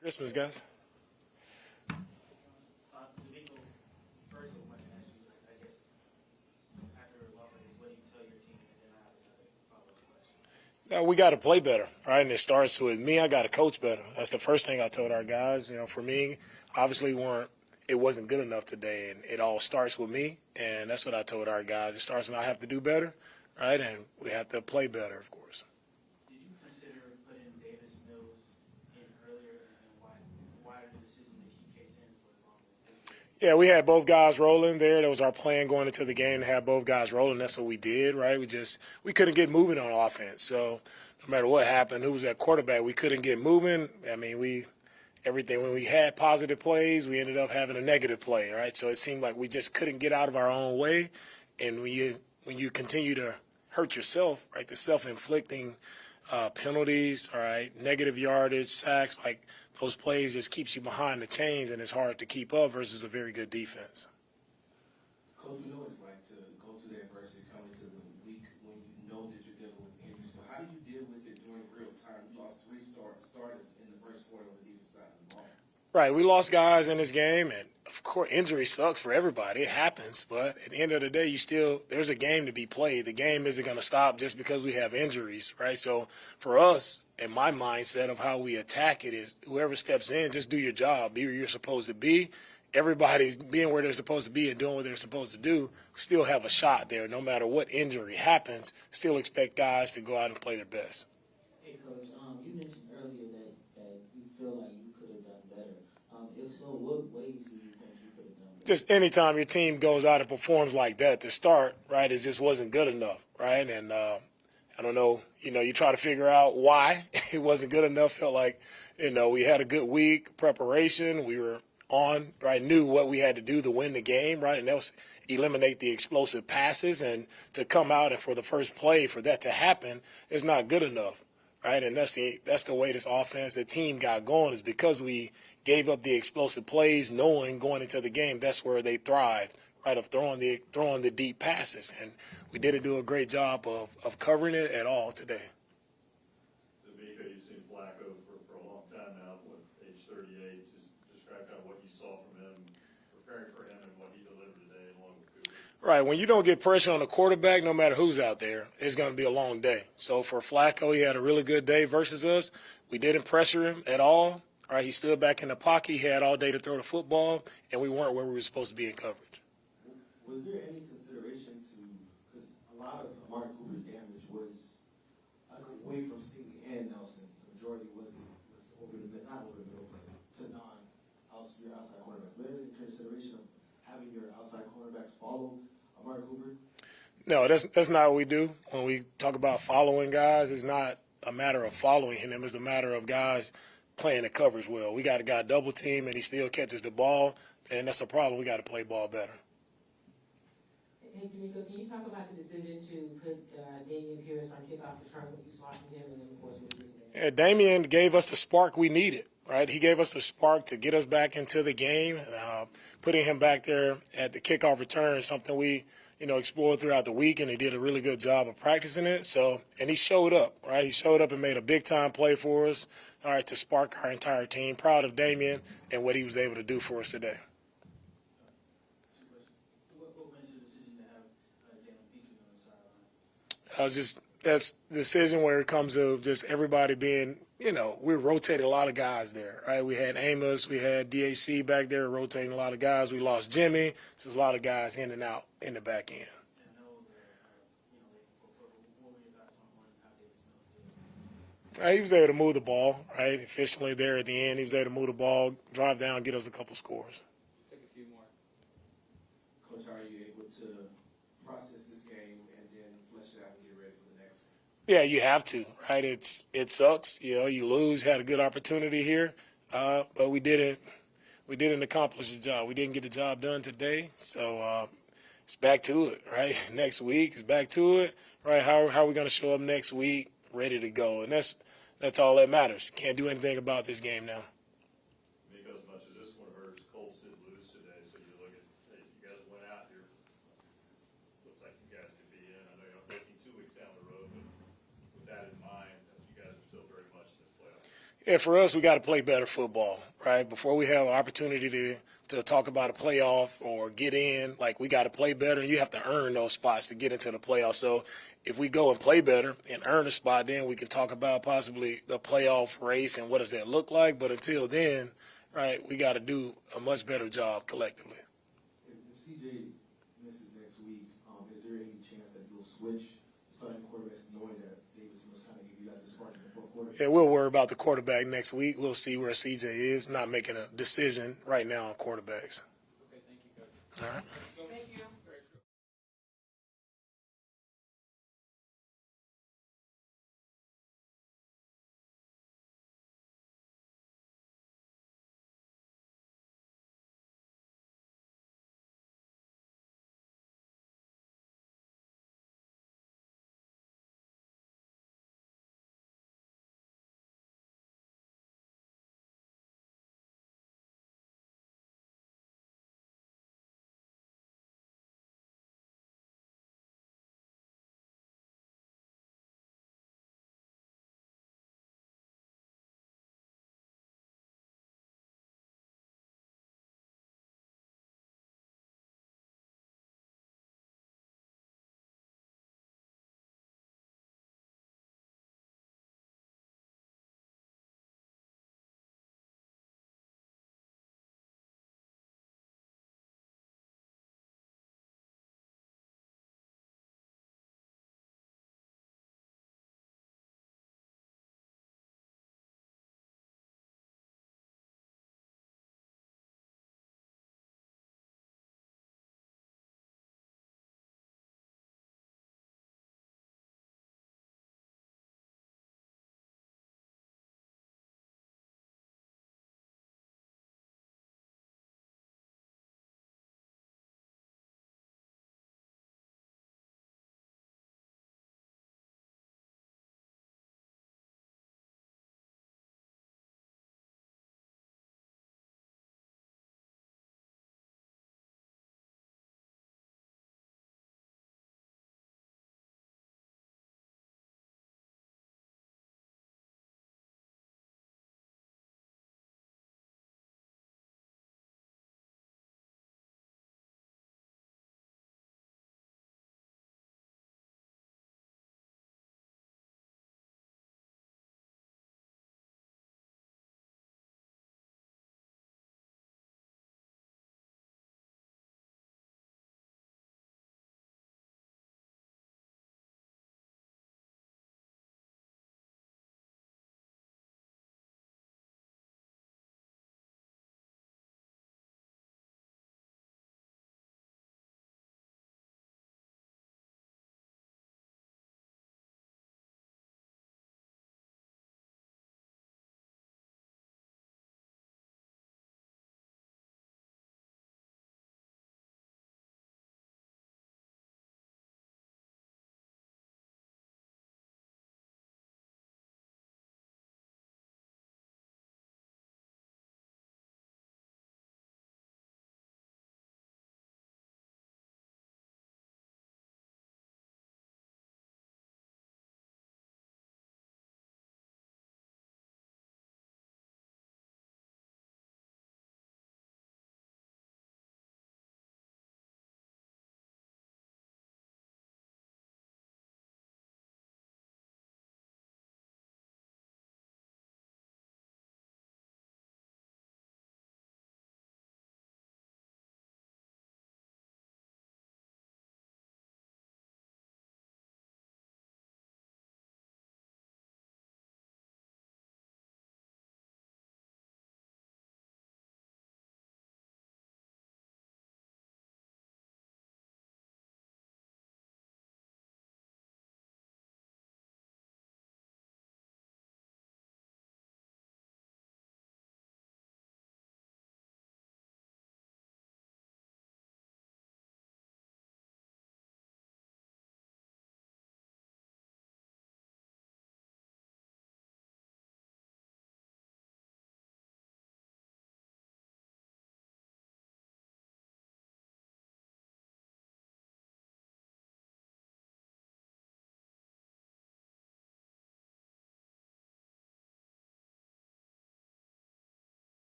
Christmas, guys. DeMeco, first I want to ask you, I guess, after a loss like this, what do you tell your team? And then I have another follow-up question. We got to play better, right? And it starts with me. I got to coach better. That's the first thing I told our guys. For me, obviously it wasn't good enough today, and it all starts with me. And that's what I told our guys. It starts with I have to do better, right? And we have to play better, of course. Did you consider putting Davis Mills in earlier, and why the decision to keep Case in for as long as? Yeah, we had both guys rolling there. That was our plan going into the game to have both guys rolling. That's what we did, right? We couldn't get moving on offense. So no matter what happened, who was at quarterback, we couldn't get moving. I mean, when we had positive plays, we ended up having a negative play, right? So it seemed like we just couldn't get out of our own way. And when you continue to hurt yourself, right, the self-inflicting penalties, all right, negative yardage, sacks, like those plays just keeps you behind the chains, and it's hard to keep up versus a very good defense. Coach, we know it's like to go through the adversity coming into the week when you know that you're dealing with injuries. But how do you deal with it during real time? You lost three starters in the first quarter on the defense side of the ball. Right, we lost guys in this game, and of course, injury sucks for everybody. It happens, but at the end of the day, there's a game to be played. The game isn't going to stop just because we have injuries, right? So for us, in my mindset of how we attack it is whoever steps in, just do your job, be where you're supposed to be. Everybody's being where they're supposed to be and doing what they're supposed to do, still have a shot there. No matter what injury happens, still expect guys to go out and play their best. Hey, Coach, you mentioned earlier that you feel like you could have done better. If so, what ways do you think you could have done better? Just anytime your team goes out and performs like that to start, right, it just wasn't good enough, right? And I don't know, you try to figure out why it wasn't good enough. Felt like, we had a good week, preparation. We were on, right, knew what we had to do to win the game, right? And that was eliminate the explosive passes. And to come out and for the first play for that to happen is not good enough, right? And that's the way this offense, the team got going, is because we gave up the explosive plays, knowing going into the game that's where they thrived, right, of throwing the deep passes. And we didn't do a great job of covering it at all today. DeMeco, you've seen Flacco for a long time now, age 38. Just describe kind of what you saw from him, preparing for him, and what he delivered today along with Cooper. Right, when you don't get pressure on the quarterback, no matter who's out there, it's going to be a long day. So for Flacco, he had a really good day versus us. We didn't pressure him at all. Right, he stood back in the pocket. He had all day to throw the football, and we weren't where we were supposed to be in coverage. Was there any consideration because a lot of Amari Cooper's damage was away from Stingley and Nelson. The majority was over the middle, not over the middle, but to your outside cornerback. Was there any consideration of having your outside cornerbacks follow Amari Cooper? No, that's not what we do. When we talk about following guys, it's not a matter of following him. It's a matter of guys playing the coverage well. We got a guy double team, and he still catches the ball, and that's a problem. We got to play ball better. Hey, DeMeco, can you talk about the decision to put Damian Pierce on kickoff return, what you saw from him, and then, of course, what he did today? Yeah, Damian gave us the spark we needed, right? He gave us the spark to get us back into the game. Putting him back there at the kickoff return is something we, explored throughout the week, and he did a really good job of practicing it. So, and he showed up, right? He showed up and made a big-time play for us, all right, to spark our entire team. Proud of Damian and what he was able to do for us today. What went your decision to have Jalen Petrie on the sidelines? That's the decision where it comes to just everybody being, we rotated a lot of guys there, right? We had Amos, we had DAC back there rotating a lot of guys. We lost Jimmy. So there's a lot of guys in and out in the back end. And those what were your thoughts on how Davis Mills did? He was able to move the ball, right, efficiently there at the end. He was able to move the ball, drive down, get us a couple scores. Take a few more. Coach, how are you able to process this game and then flesh it out and get ready for the next one? Yeah, you have to, right? It sucks. You lose. Had a good opportunity here, but we didn't accomplish the job. We didn't get the job done today. So it's back to it, right? Next week it's back to it, right? How are we going to show up next week, ready to go? And that's all that matters. Can't do anything about this game now. DeMeco, as much as this one hurts, Colts did lose today, so you look at, hey, you guys went out here. Looks like you guys could be in. I know you're looking 2 weeks down the road, but with that in mind, you guys are still very much in this playoff. Yeah, for us, we got to play better football, right? Before we have an opportunity to talk about a playoff or get in, like we got to play better, and you have to earn those spots to get into the playoffs. So if we go and play better and earn a spot, then we can talk about possibly the playoff race and what does that look like. But until then, right, we got to do a much better job collectively. If CJ misses next week, is there any chance that you'll switch starting quarterbacks knowing that Davis was kind of give you guys a spark in the fourth quarter? Yeah, we'll worry about the quarterback next week. We'll see where CJ is. Not making a decision right now on quarterbacks. Okay, thank you, Coach. All right. Thank you.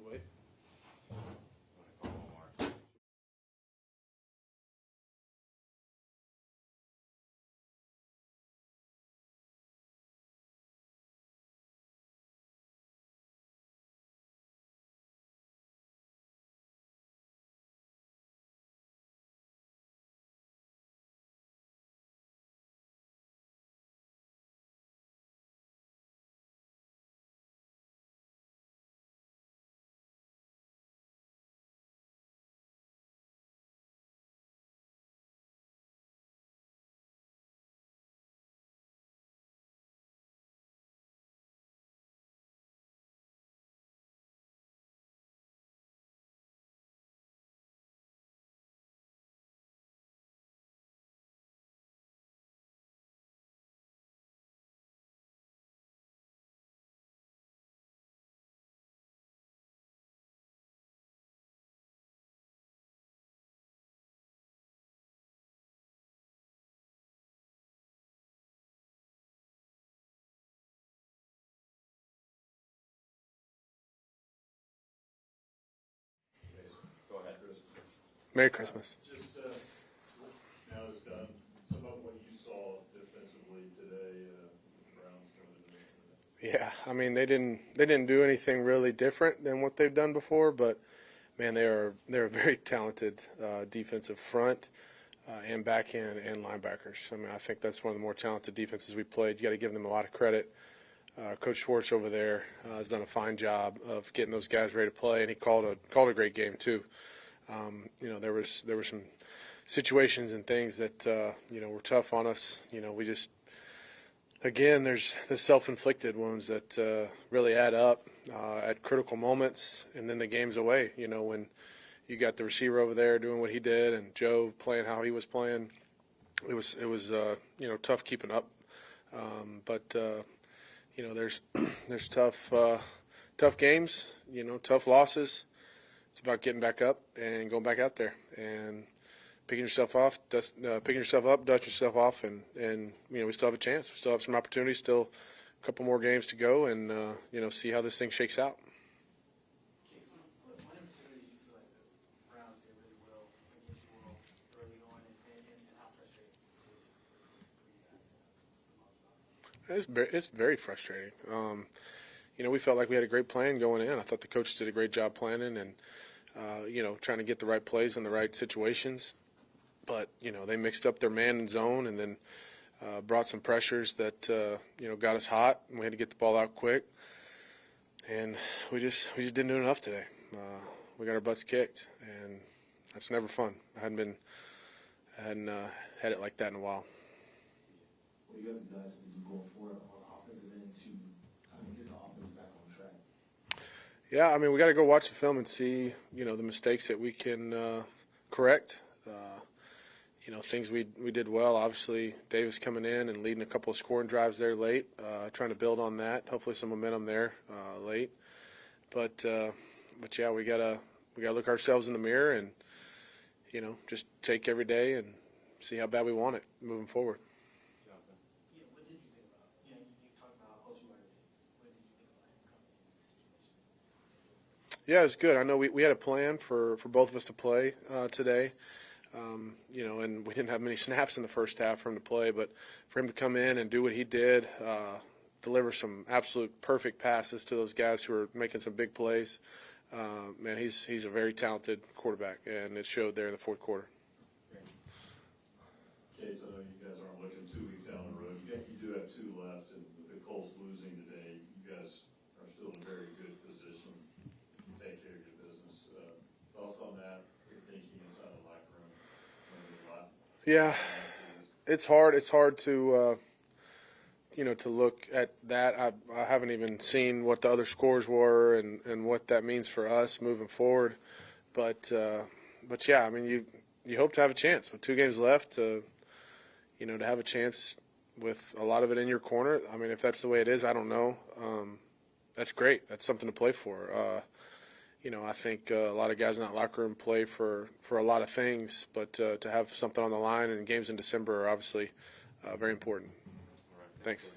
wait? Go ahead, Chris. Merry Christmas. Just now it's done. Some of what you saw defensively today, the Browns coming in. Yeah, I mean they didn't do anything really different than what they've done before, but man, they're a very talented defensive front and back end and linebackers. I mean, I think that's one of the more talented defenses we played. You got to give them a lot of credit. Coach Schwartz over there has done a fine job of getting those guys ready to play, and he called a great game too. There were some situations and things that were tough on us. We just there's the self-inflicted wounds that really add up at critical moments, and then the game's away. When you got the receiver over there doing what he did, and Joe playing how he was playing, it was tough keeping up. But there's tough games, tough losses. It's about getting back up and going back out there and picking yourself up, dust yourself off, and we still have a chance. We still have some opportunities, still a couple more games to go, and see how this thing shakes out. Case, when in particular do you feel like the Browns did really well against you all early on, and how frustrating for you guys? It's very frustrating. We felt like we had a great plan going in. I thought the coaches did a great job planning and, trying to get the right plays in the right situations. But, they mixed up their man and zone and then brought some pressures that, got us hot. And we had to get the ball out quick. And we just didn't do enough today. We got our butts kicked, and that's never fun. I hadn't had it like that in a while. What do you have the guys to do going forward on offensive end to kind of get the offense back on track? Yeah, I mean, we got to go watch the film and see, the mistakes that we can correct. Things we did well. Obviously, Davis coming in and leading a couple of scoring drives there late, trying to build on that. Hopefully, some momentum there late. But yeah, we gotta look ourselves in the mirror and just take every day and see how bad we want it moving forward. Yeah, what did you think about? You talked about how close you were to Davis. What did you think about him coming into this situation? Yeah, it was good. I know we had a plan for both of us to play today. And we didn't have many snaps in the first half for him to play, but for him to come in and do what he did, deliver some absolute perfect passes to those guys who are making some big plays. Man, he's a very talented quarterback, and it showed there in the fourth quarter. Case, I know you guys aren't looking 2 weeks down the road. You do have 2 left, and with the Colts losing today, you guys are still in a very good position to take care of your business. Thoughts on that? Your thinking inside the locker room? Yeah, it's hard. It's hard to to look at that. I haven't even seen what the other scores were and what that means for us moving forward. But yeah, I mean, you hope to have a chance with 2 games left to have a chance with a lot of it in your corner. I mean, if that's the way it is, I don't know. That's great. That's something to play for. I think a lot of guys in that locker room play for a lot of things, but to have something on the line and games in December are obviously very important. Thanks.